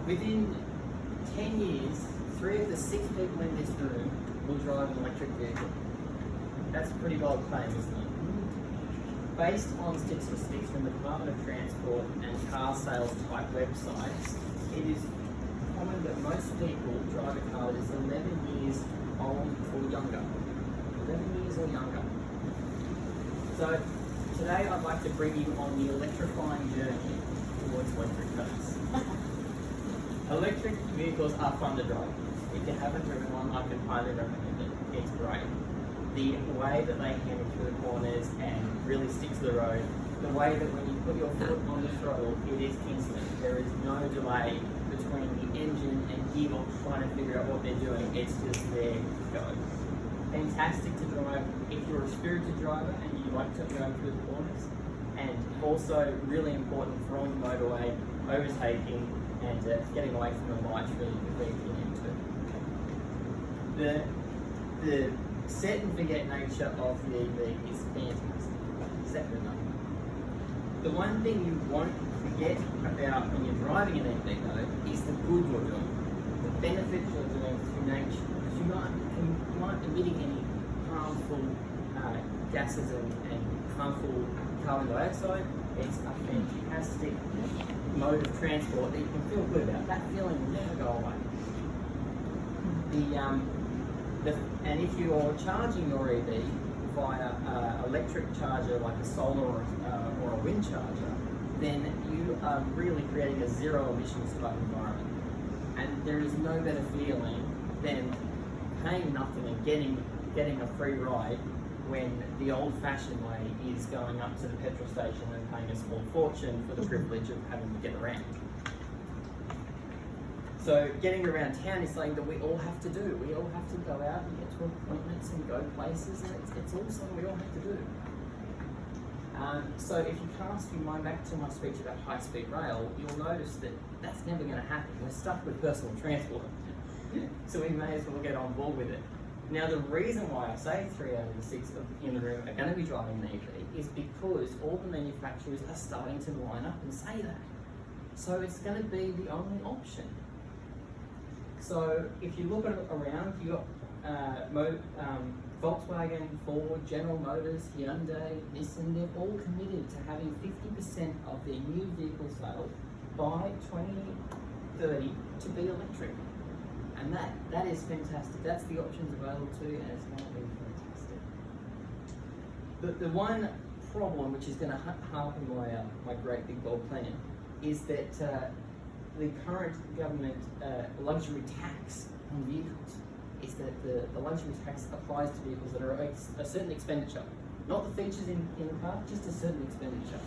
Within 10 years, 3 of the 6 people in this room will drive an electric vehicle. That's a pretty bold claim, isn't it? Based on statistics from the Department of Transport and car sales type websites, it is common that most people drive a car that is 11 years old or younger. 11 years or younger. So today I'd like to bring you on the electrifying journey towards electric cars. Electric vehicles are fun to drive. If you haven't driven one, I can highly recommend it. It's great. The way that they hammer through the corners and really stick to the road, the way that when you put your foot on the throttle, it is instant. There is no delay between the engine and gearbox trying to figure out what they're doing. It's just there to go. Fantastic to drive if you're a spirited driver and you like to go through the corners, and also really important for on the motorway, overtaking and getting away from the lights really quickly if you need to. The set and forget nature of the EV is fantastic. Second to none. The one thing you won't forget about when you're driving an EV though is the good you're doing, the benefits you're doing to nature, because you aren't emitting any harmful gases and harmful carbon dioxide. It's a fantastic mode of transport that you can feel good about. That feeling will never go away. And if you're charging your EV via electric charger like a solar or a wind charger, then you are really creating a zero emissions type environment. And there is no better feeling than paying nothing and getting a free ride when the old-fashioned way is going up to the petrol station and paying a small fortune for the privilege of having to get around. So getting around town is something that we all have to do. We all have to go out and get to appointments and go places, and it's all something we all have to do. So if you cast your mind back to my speech about high-speed rail, you'll notice that that's never going to happen. We're stuck with personal transport. So we may as well get on board with it. Now the reason why I say 3 out of the 6 in the room are going to be driving an EV is because all the manufacturers are starting to line up and say that. So it's going to be the only option. So if you look around, you've got Volkswagen, Ford, General Motors, Hyundai, Nissan, they're all committed to having 50% of their new vehicle sales by 2030 to be electric. And that is fantastic. That's the options available to you, and it's going to be fantastic. The one problem which is going to harpen my great big bold plan is that the current government luxury tax on vehicles is that the luxury tax applies to vehicles that are a certain expenditure. Not the features in the car, just a certain expenditure.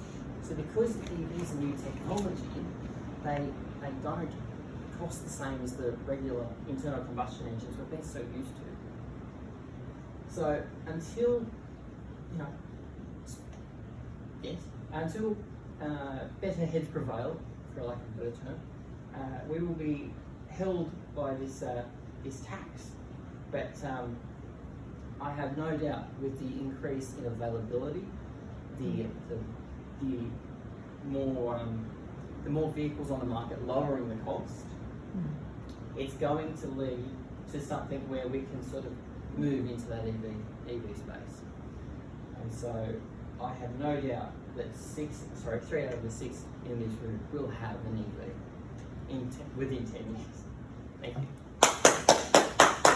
So because EV is a new technology, they don't cost the same as the regular internal combustion engines we've been so used to. So until, better heads prevail, for lack of a better term, we will be held by this tax. But I have no doubt with the increase in availability, the more vehicles on the market lowering the cost, it's going to lead to something where we can sort of move into that EV space. And so I have no doubt that 3 out of the 6 in this room will have an EV within 10 years.